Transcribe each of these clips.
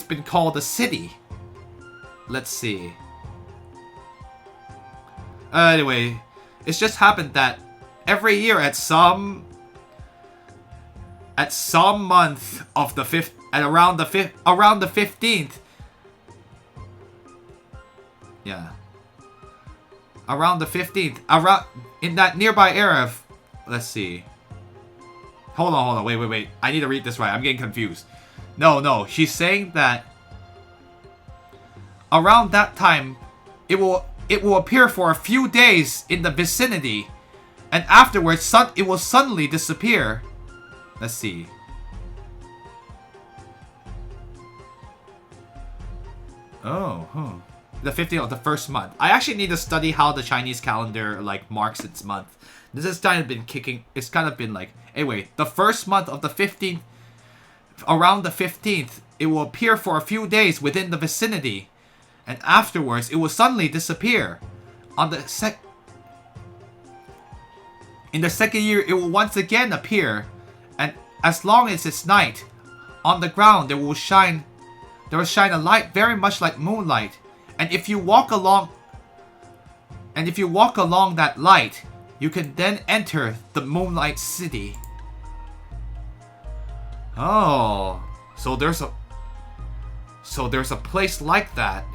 been called a city. Let's see. Anyway, it's just happened that every year at some month of the around the 15th. Yeah. Around the 15th, in that nearby area of, let's see. Hold on, wait. I need to read this right. I'm getting confused. No, she's saying that around that time, it will appear for a few days in the vicinity, and afterwards, it will suddenly disappear. Let's see. Oh, The 15th of the first month. I actually need to study how the Chinese calendar like marks its month. This has kind of been it's kind of been like, anyway, the first month of the 15th, around the 15th, it will appear for a few days within the vicinity, and afterwards, it will suddenly disappear. In the second year, it will once again appear, and as long as it's night, on the ground there will shine a light very much like moonlight. And if you walk along that light, you can then enter the Moonlight City. Oh, so there's a place like that.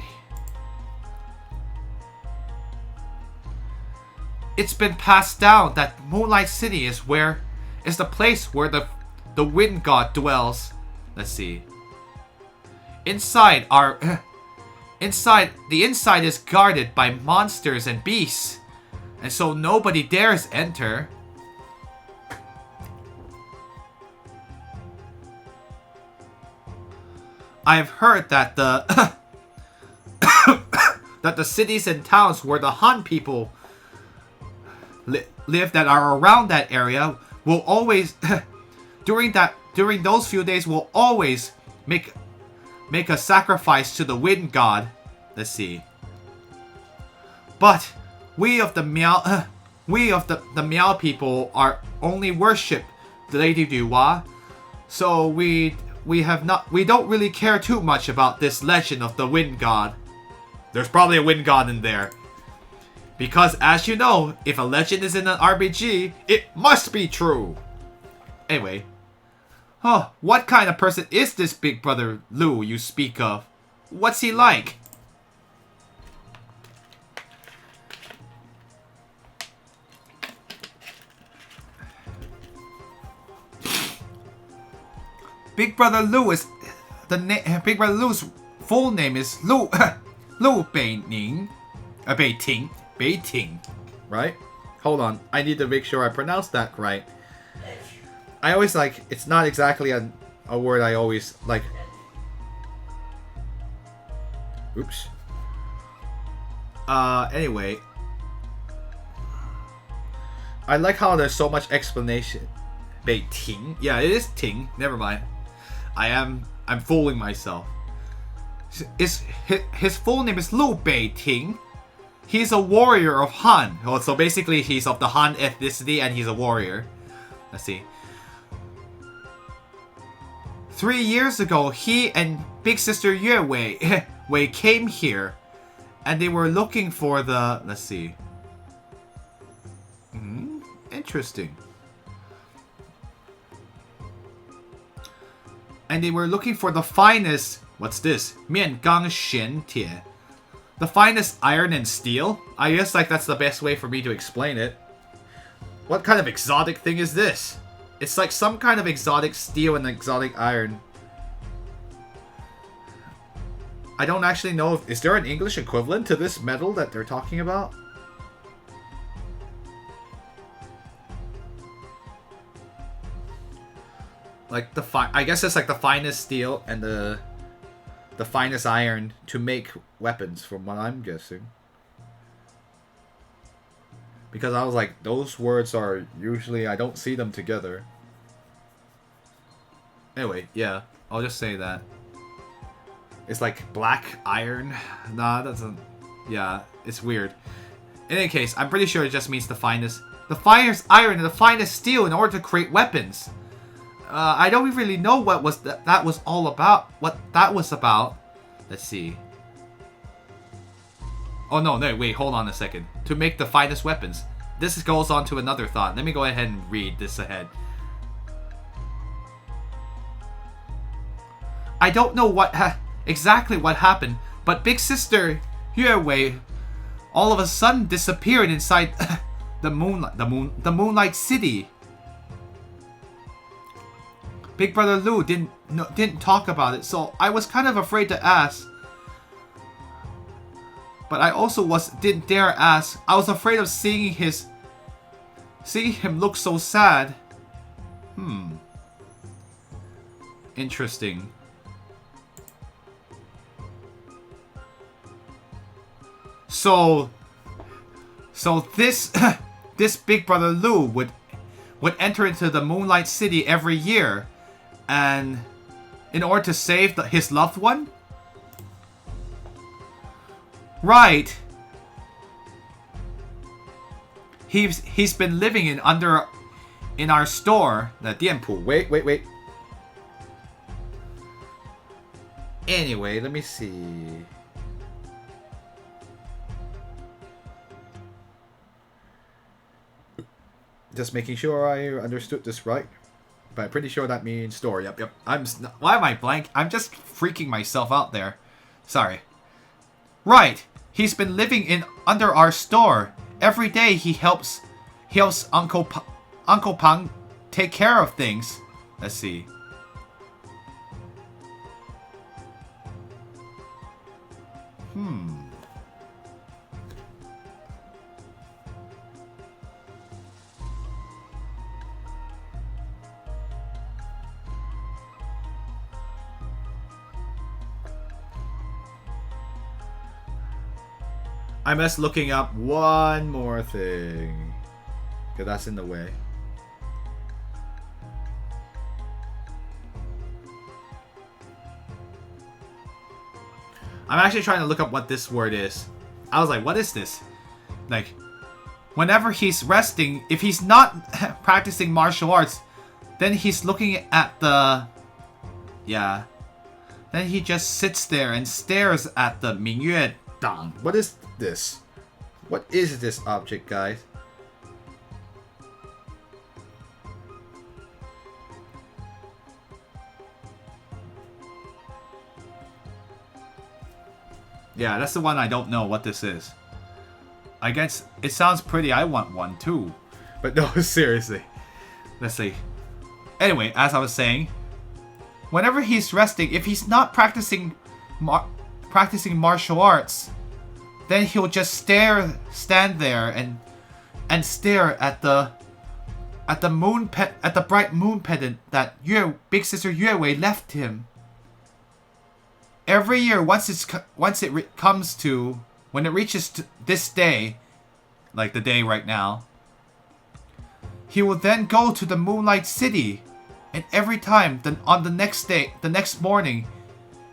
It's been passed down that Moonlight City is the place where the wind god dwells. Let's see. The inside is guarded by monsters and beasts, and so nobody dares enter. I've heard that the cities and towns where the Han people live that are around that area will always during those few days will always make a sacrifice to the wind god. Let's see. But we of the Miao people are only worship the Lady Duwa, so we don't really care too much about this legend of the wind god. There's probably a wind god in there. Because as you know, if a legend is in an RPG, it must be true. Anyway. What kind of person is this Big Brother Lu you speak of? What's he like? Big Brother Lu's full name is Lu Beiting, right? Hold on, I need to make sure I pronounce that right. I always it's not exactly a word I always like. Oops. Anyway. I like how there's so much explanation. Beiting? Yeah, it is Ting. Never mind. I'm fooling myself. His full name is Lu Beiting. He's a warrior of Han. So basically he's of the Han ethnicity and he's a warrior. Let's see. 3 years ago, he and Big Sister Yue Wei came here, and they were looking for the. Let's see. Interesting. And they were looking for the finest. What's this? 面钢弦铁. The finest iron and steel. I guess that's the best way for me to explain it. What kind of exotic thing is this? It's like some kind of exotic steel and exotic iron. I don't actually know is there an English equivalent to this metal that they're talking about? I guess it's like the finest steel and the finest iron to make weapons, from what I'm guessing. Because I was like, those words are usually, I don't see them together. Anyway, yeah, I'll just say that. It's like black iron. Nah, that doesn't. Yeah, it's weird. In any case, I'm pretty sure it just means the finest iron and the finest steel in order to create weapons. I don't really know what was that was all about. What that was about. Let's see. Oh no, wait, hold on a second. To make the finest weapons. This goes on to another thought. Let me go ahead and read this ahead. I don't know exactly what happened, but Big Sister Yue all of a sudden disappeared inside the Moonlight City. Big Brother Lu didn't talk about it, so I was kind of afraid to ask. But I also didn't dare ask. I was afraid of seeing him look so sad. Interesting. So this this Big Brother Lu would enter into the Moonlight City every year, and in order to save his loved one. Right. He's been living in our store, the Dianpu. Wait. Anyway, let me see. Just making sure I understood this right. But I'm pretty sure that means store. Yep. Why am I blank? I'm just freaking myself out there. Sorry. Right. He's been living under our store. Every day he helps Uncle Pang take care of things. Let's see. I must looking up one more thing, because that's in the way. I'm actually trying to look up what this word is. I was like, what is this? Like, whenever he's resting, if he's not practicing martial arts, then he's looking at the... Yeah. Then he just sits there and stares at the Mingyue Dang. What is this? What is this object, guys? Yeah, that's the one I don't know what this is. I guess it sounds pretty. I want one too. But no, seriously. Let's see. Anyway, as I was saying, whenever he's resting, if he's not practicing martial arts, then he'll just stand there and stare at the bright moon pendant that Big Sister Yue left him. Every year, when it reaches this day, like the day right now, he will then go to the Moonlight City, and every time, on the next morning,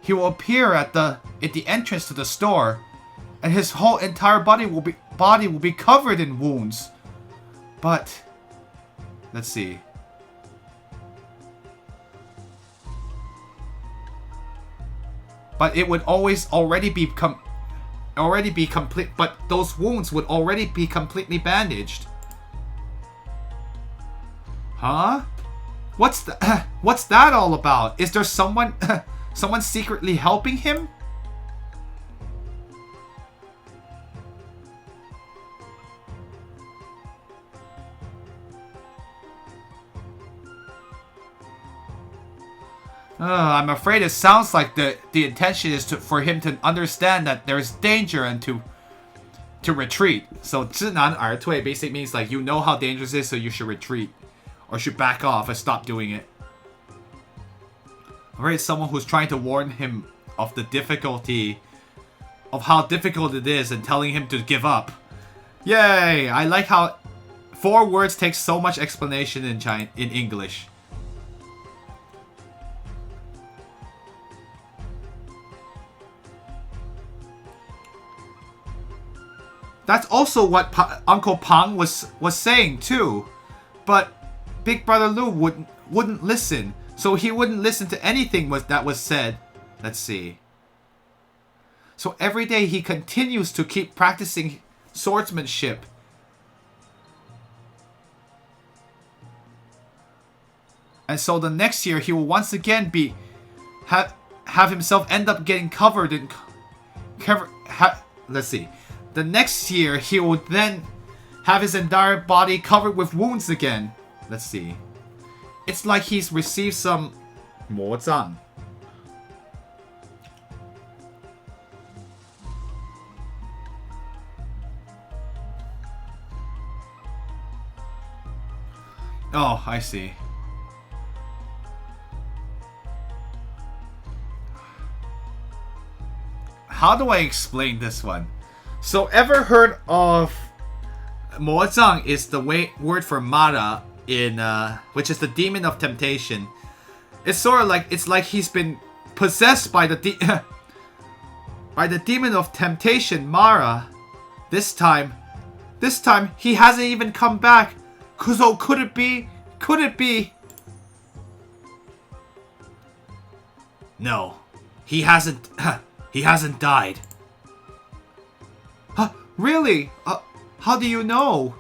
he will appear at the entrance to the store, and his whole entire body will be covered in wounds. But let's see. But it would already be complete. But those wounds would already be completely bandaged. Huh? What's that all about? Is there someone secretly helping him? I'm afraid it sounds like the intention is for him to understand that there's danger and to retreat. So 知难而退 basically means like you know how dangerous it is, so you should retreat or should back off and stop doing it. I'm afraid it's someone who's trying to warn him of the difficulty of how difficult it is and telling him to give up. Yay! I like how 4 words take so much explanation in English. That's also what Uncle Pang was saying too, but Big Brother Lu wouldn't listen. So he wouldn't listen to anything that was said. Let's see. So every day he continues to keep practicing swordsmanship. And so the next year he will once again have himself end up getting covered in let's see. The next year he will then have his entire body covered with wounds again. Let's see. It's like he's received some 魔杖. Oh, I see. How do I explain this one? So, ever heard of 魔杖 is the word for Mara in which is the demon of temptation. It's sort of like he's been possessed by the by the demon of temptation, Mara. This time he hasn't even come back. So could it be? Could it be? No, he hasn't. He hasn't died. Huh? Really? How do you know?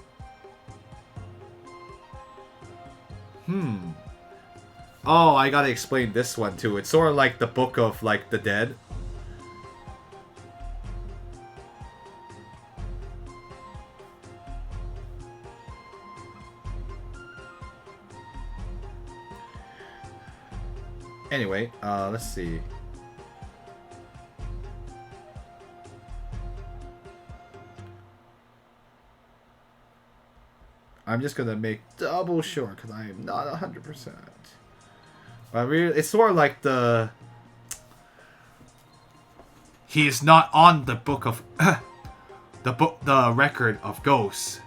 Oh, I gotta explain this one too. It's sort of like the book of like the dead. Anyway, let's see. I'm just gonna make double sure because I am not 100%. But really, it's sort of like he's not on the book of the record of ghosts.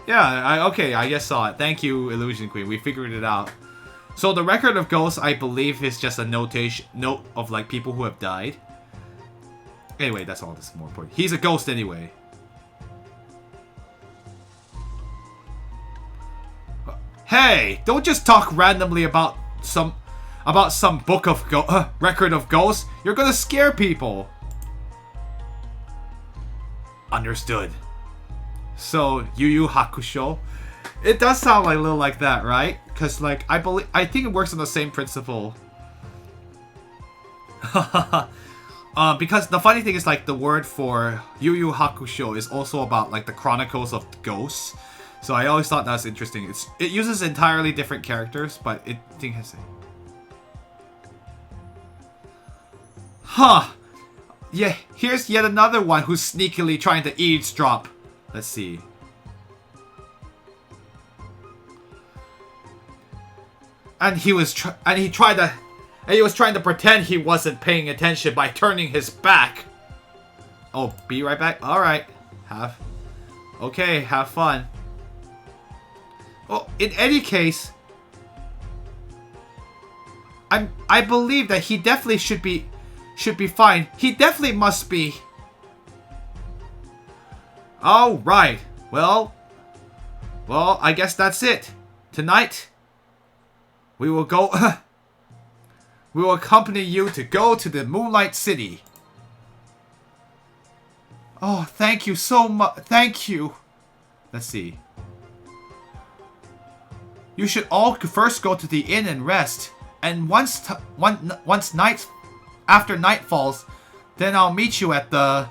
Yeah, okay, I just saw it. Thank you, Illusion Queen. We figured it out. So the record of ghosts, I believe, is just a note of like people who have died. Anyway, that's all. This is more important. He's a ghost anyway. Hey, don't just talk randomly about some book of record of ghosts. You're gonna scare people. Understood. So, Yu Yu Hakusho. It does sound like a little like that, right? Because, like, I think it works on the same principle. Because the funny thing is, like, the word for Yu Yu Hakusho is also about, like, the Chronicles of Ghosts. So I always thought that was interesting. It uses entirely different characters, but it has. Huh. Yeah, here's yet another one who's sneakily trying to eavesdrop. Let's see. And he was trying to pretend he wasn't paying attention by turning his back. Oh, be right back. All right. Have fun. Well, in any case, I believe that he definitely should be fine. He definitely must be. All right. Well, I guess that's it. Tonight, we will go. We will accompany you to go to the Moonlight City. Oh, thank you so much. Thank you. Let's see. You should all first go to the inn and rest. And after night falls, then I'll meet you at the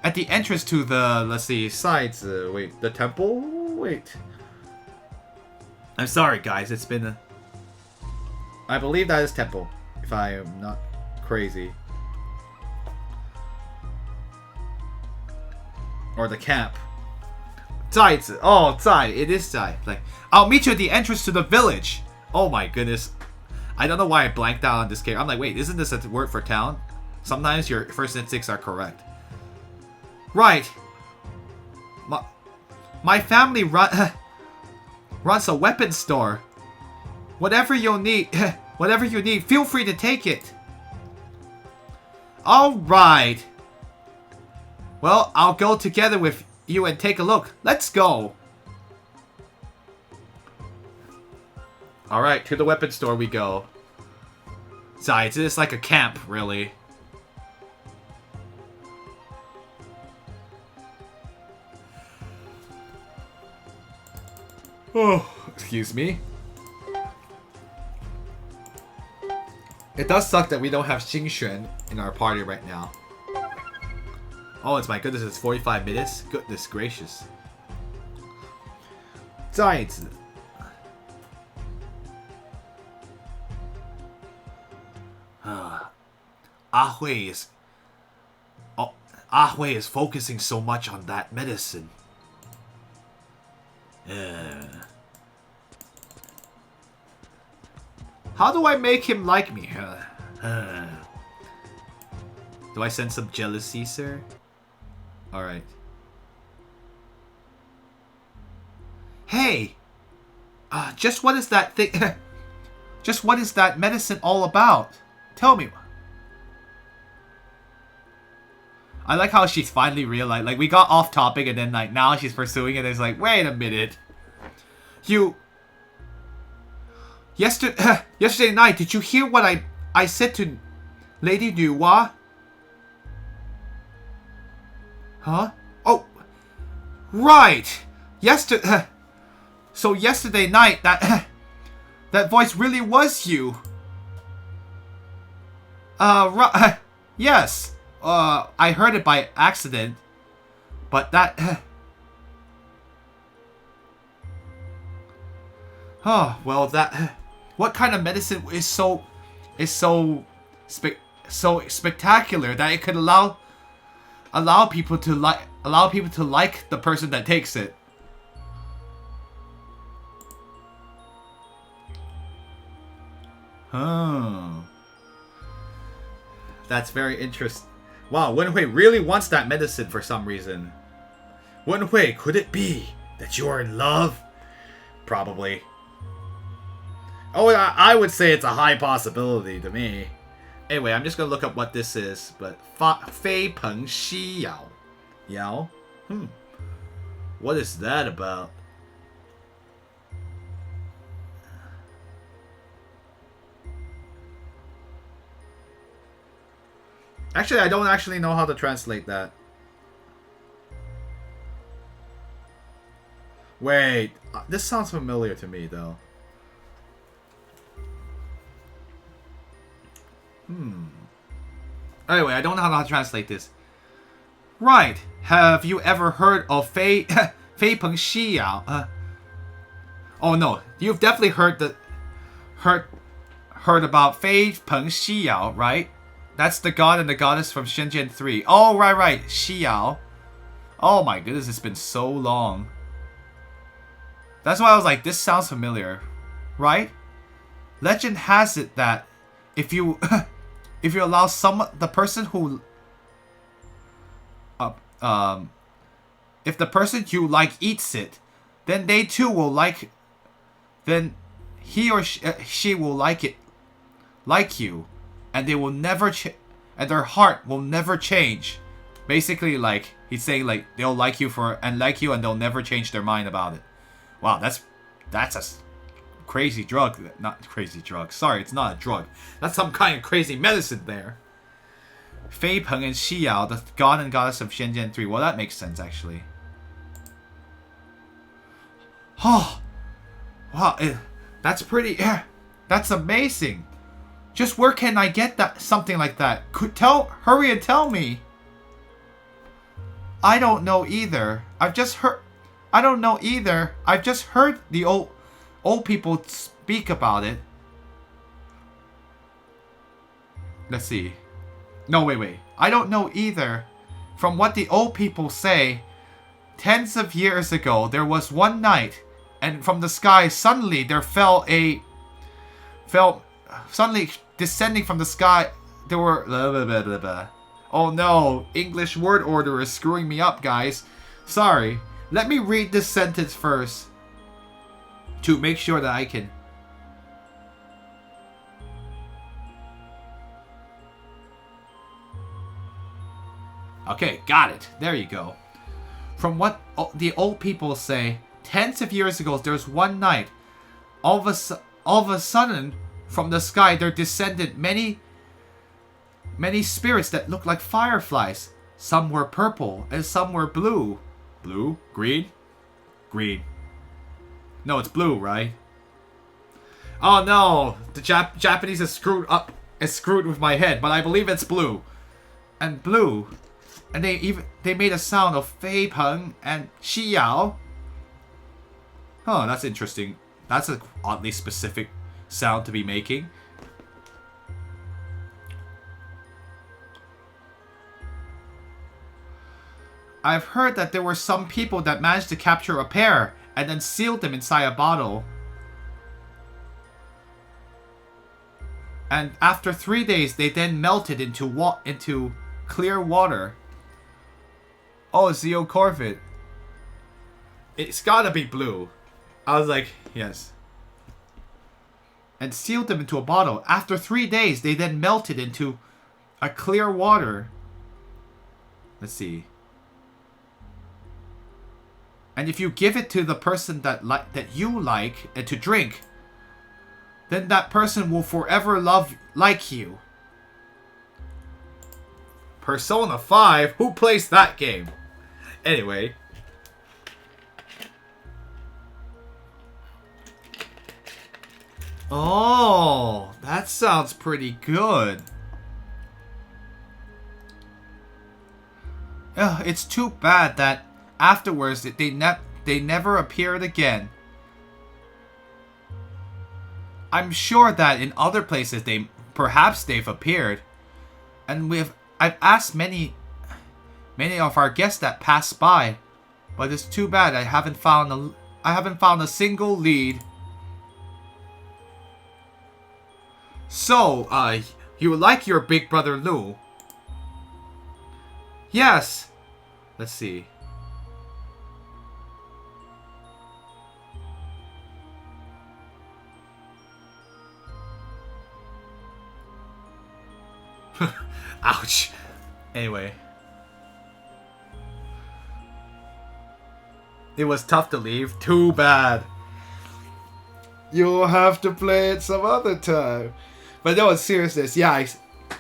entrance to the, let's see, sides. Wait, the temple? Wait. I'm sorry, guys. It's been I believe that is temple, if I am not crazy. Or the camp. Zai. Oh, Zai. It is Zai. Like, I'll meet you at the entrance to the village. Oh my goodness. I don't know why I blanked out on this game. I'm like, wait, isn't this a word for town? Sometimes your first instincts are correct. Right. My family runs a weapons store. Whatever you need, feel free to take it. All right. Well, I'll go together with you and take a look. Let's go. Alright, to the weapon store we go. Besides, it's like a camp, really. Oh, excuse me. It does suck that we don't have Xingxuan in our party right now. Oh, it's my goodness, it's 45 minutes? Goodness gracious. 再子 Ahui is... Oh, Ahui is focusing so much on that medicine. How do I make him like me? Do I sense some jealousy, sir? Alright. Hey! Just what is that thing... Just what is that medicine all about? Tell me. I like how she's finally realized, like, we got off topic and then, like, now she's pursuing it. It's like, wait a minute. You... Yesterday night, did you hear what I said to Lady Nuwa? Huh? Oh, right. So yesterday night, that voice really was you. Right. Yes. I heard it by accident, but that... Oh, well, that... What kind of medicine is so spectacular that it could allow people to like the person that takes it? Oh. That's very interesting. Wow, Wenhui really wants that medicine for some reason. Wenhui, could it be that you are in love? Probably. Oh, I would say it's a high possibility to me. Anyway, I'm just gonna look up what this is. But Fei Peng Xi Yao. Yao? What is that about? Actually, I don't actually know how to translate that. Wait, this sounds familiar to me, though. Anyway, I don't know how to translate this. Right. Have you ever heard of Fei Peng Xi Yao? Oh no, you've definitely heard about Fei Peng Xi Yao, right? That's the god and the goddess from Shenzhen 3. Oh, right. Xi Yao. Oh my goodness, it's been so long. That's why I was like, this sounds familiar. Right? Legend has it that if you allow the person who if the person you like eats it, then they too will like, then he or she will like it, like you, and they will never and their heart will never change. Basically, like, he's saying, like, they'll like you and they'll never change their mind about it. Wow, that's a crazy drug. Not crazy drug. Sorry, it's not a drug. That's some kind of crazy medicine there. Fei Peng and Xi Yao, the god and goddess of Shenzhen 3. Well, that makes sense, actually. Oh, wow, that's pretty. That's amazing. Just where can I get something like that? Hurry and tell me. I don't know either. I don't know either. I've just heard the old people speak about it. Let's see. No, wait. I don't know either. From what the old people say, tens of years ago, there was one night, and from the sky, suddenly there suddenly descending from the sky, there were blah, blah, blah, blah, blah. Oh no, English word order is screwing me up, guys. Sorry. Let me read this sentence first to make sure that I can. Okay, got it. There you go. From what the old people say, tens of years ago, there was one night. All all of a sudden, from the sky, there descended many spirits that looked like fireflies. Some were purple and some were blue. Blue? Green? Green. No, it's blue, right? Oh no, the Japanese is screwed up. It's screwed with my head, but I believe it's blue. And blue. And they made a sound of Fei Peng and Xi Yao. Oh, that's interesting. That's an oddly specific sound to be making. I've heard that there were some people that managed to capture a pair and then sealed them inside a bottle. And after 3 days, they then melted into clear water. Oh, Zeo Corvid. It's gotta be blue. I was like, yes. And sealed them into a bottle. After 3 days, they then melted into a clear water. Let's see. And if you give it to the person that you like and to drink, then that person will forever like you. Persona 5? Who plays that game? Anyway. Oh, that sounds pretty good. It's too bad that afterwards they never appeared again. I'm sure that in other places perhaps they've appeared, and I've asked many of our guests that passed by, but it's too bad I haven't found a single lead. So, you like your big brother Lou? Yes. Let's see. Ouch. Anyway. It was tough to leave. Too bad. You'll have to play it some other time. But no, in seriousness, yeah,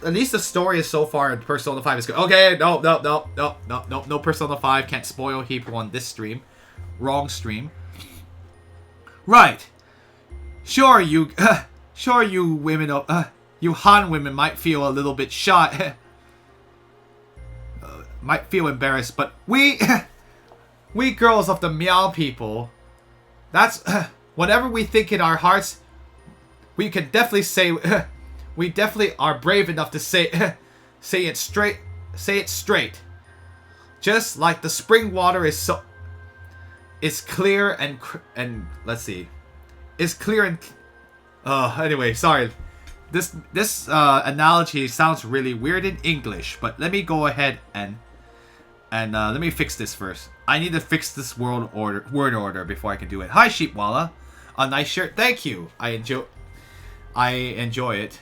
at least the story is so far in Persona 5 is good. Okay, no Persona 5. Can't spoil people on this stream. Wrong stream. Right. Sure, you women, you Han women might feel a little bit shy. Might feel embarrassed, but we girls of the Meow people, that's whatever we think in our hearts, we can definitely say we definitely are brave enough to say it straight. Say it straight. Just like the spring water is clear and let's see, is clear and anyway, sorry. This analogy sounds really weird in English, but let me go ahead and let me fix this first. I need to fix this word order before I can do it. Hi, Sheepwalla. A nice shirt. Thank you. I enjoy it.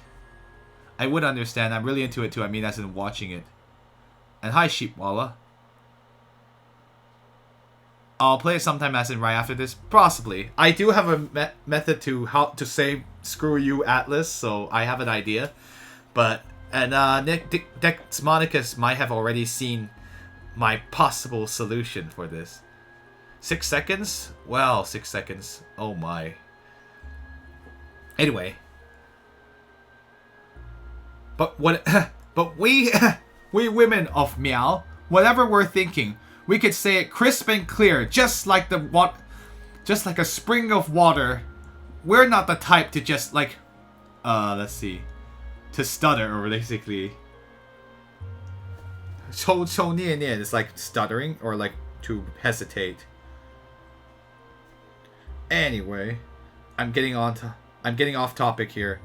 I would understand. I'm really into it too. I mean, as in watching it. And hi, Sheepwalla. I'll play it sometime as in right after this. Possibly. I do have a method to how to say screw you, Atlas, so I have an idea. But, and Dex Monicus might have already seen my possible solution for this. 6 seconds? Well, 6 seconds. Oh my. Anyway. But we women of Meow, whatever we're thinking, we could say it crisp and clear, just like a spring of water. We're not the type to just like, let's see, to stutter or basically. 抽抽念念 is like stuttering or like to hesitate. Anyway, I'm getting off topic here.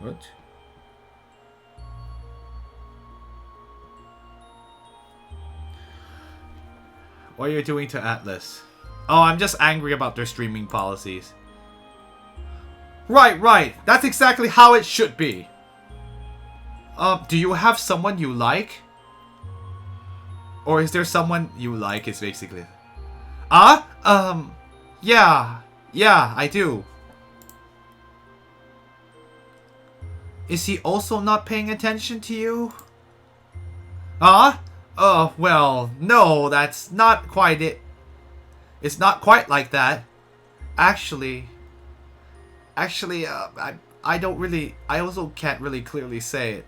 What? What are you doing to Atlas? Oh, I'm just angry about their streaming policies. Right. That's exactly how it should be. Do you have someone you like? Or is there someone you like is basically... Yeah. Yeah, I do. Is he also not paying attention to you? Well, no, that's not quite it. It's not quite like that. Actually, I don't really, I also can't really clearly say it.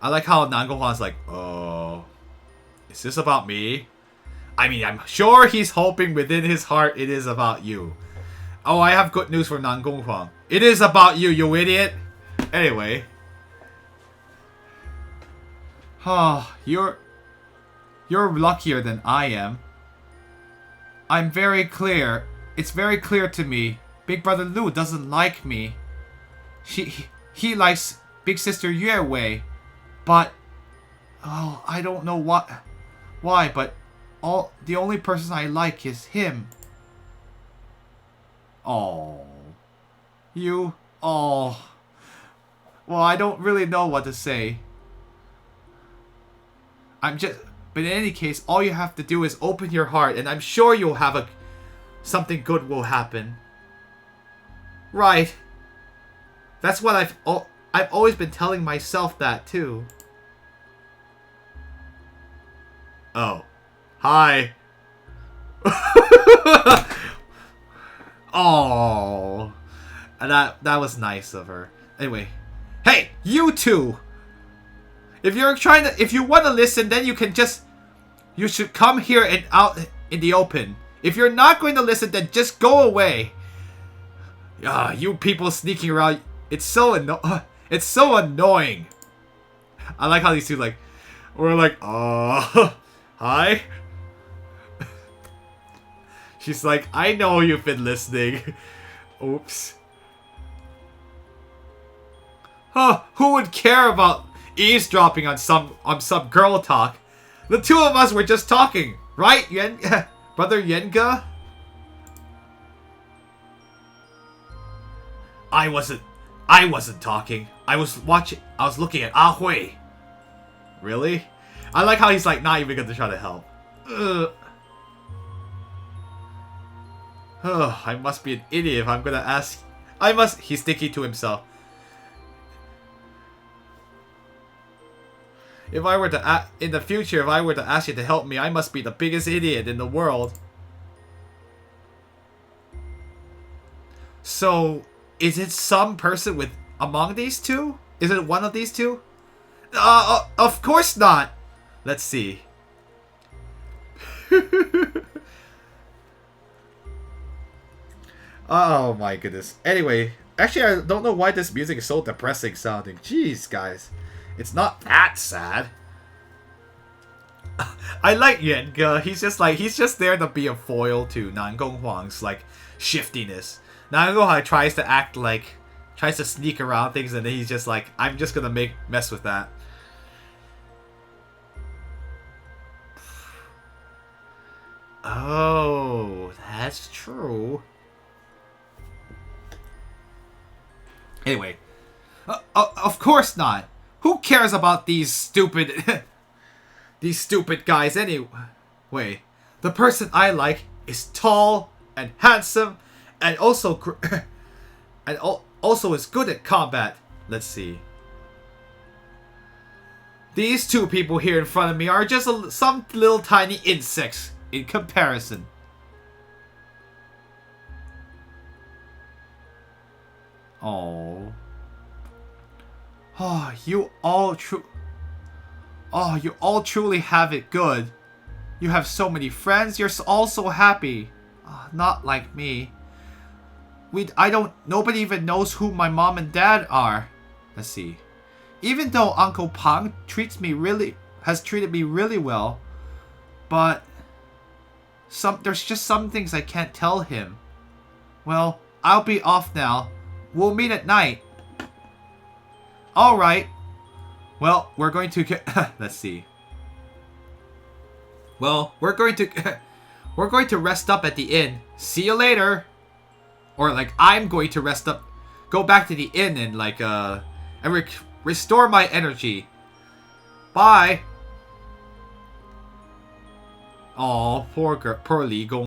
I like how Nangohwan's like, oh, is this about me? I mean, I'm sure he's hoping within his heart it is about you. Oh, I have good news for Nangonghwang. It is about you, you idiot. Anyway. You're luckier than I am. I'm very clear. It's very clear to me. Big brother Lu doesn't like me. He likes big sister Yue Wei. But I don't know why, but the only person I like is him. Oh. Well, I don't really know what to say. But in any case, all you have to do is open your heart, and I'm sure you'll have something good will happen. Right. That's what I've always been telling myself that too. Oh. Hi. Oh. And that was nice of her. Anyway. Hey, you two! If you want to listen, then you should come here and out in the open. If you're not going to listen, then just go away. You people sneaking around, it's so annoying. I like how these two we're like, hi? She's like, I know you've been listening. Oops. Who would care about eavesdropping on some girl talk? The two of us were just talking, right, Brother Yenga? I wasn't talking. I was looking at Ah Hui. Really? I like how he's like not even gonna try to help. I must be an idiot if I'm gonna ask. He's thinking to himself. If I were to in the future, if I were to ask you to help me, I must be the biggest idiot in the world. So, is it some person among these two? Is it one of these two? Of course not. Let's see. Oh my goodness. Anyway, actually I don't know why this music is so depressing sounding. Jeez, guys. It's not that sad. I like Yenga. He's just there to be a foil to Nangonghwang's shiftiness. Nangonghwang tries to sneak around things, and then he's just like, I'm just gonna mess with that. Oh, that's true. Anyway, of course not. Who cares about these stupid guys anyway? The person I like is tall and handsome, and also is good at combat. Let's see. These two people here in front of me are just some little tiny insects in comparison. Oh. You all truly have it good. You have so many friends. You're all so happy. Not like me. Nobody even knows who my mom and dad are. Let's see. Even though Uncle Pang has treated me really well, but there's just some things I can't tell him. Well, I'll be off now. We'll meet at night. Alright. Well, we're going to let's see. Well, we're going to rest up at the inn. See you later. Or I'm going to go back to the inn and like and restore my energy. Bye. Oh, poor Li Gong.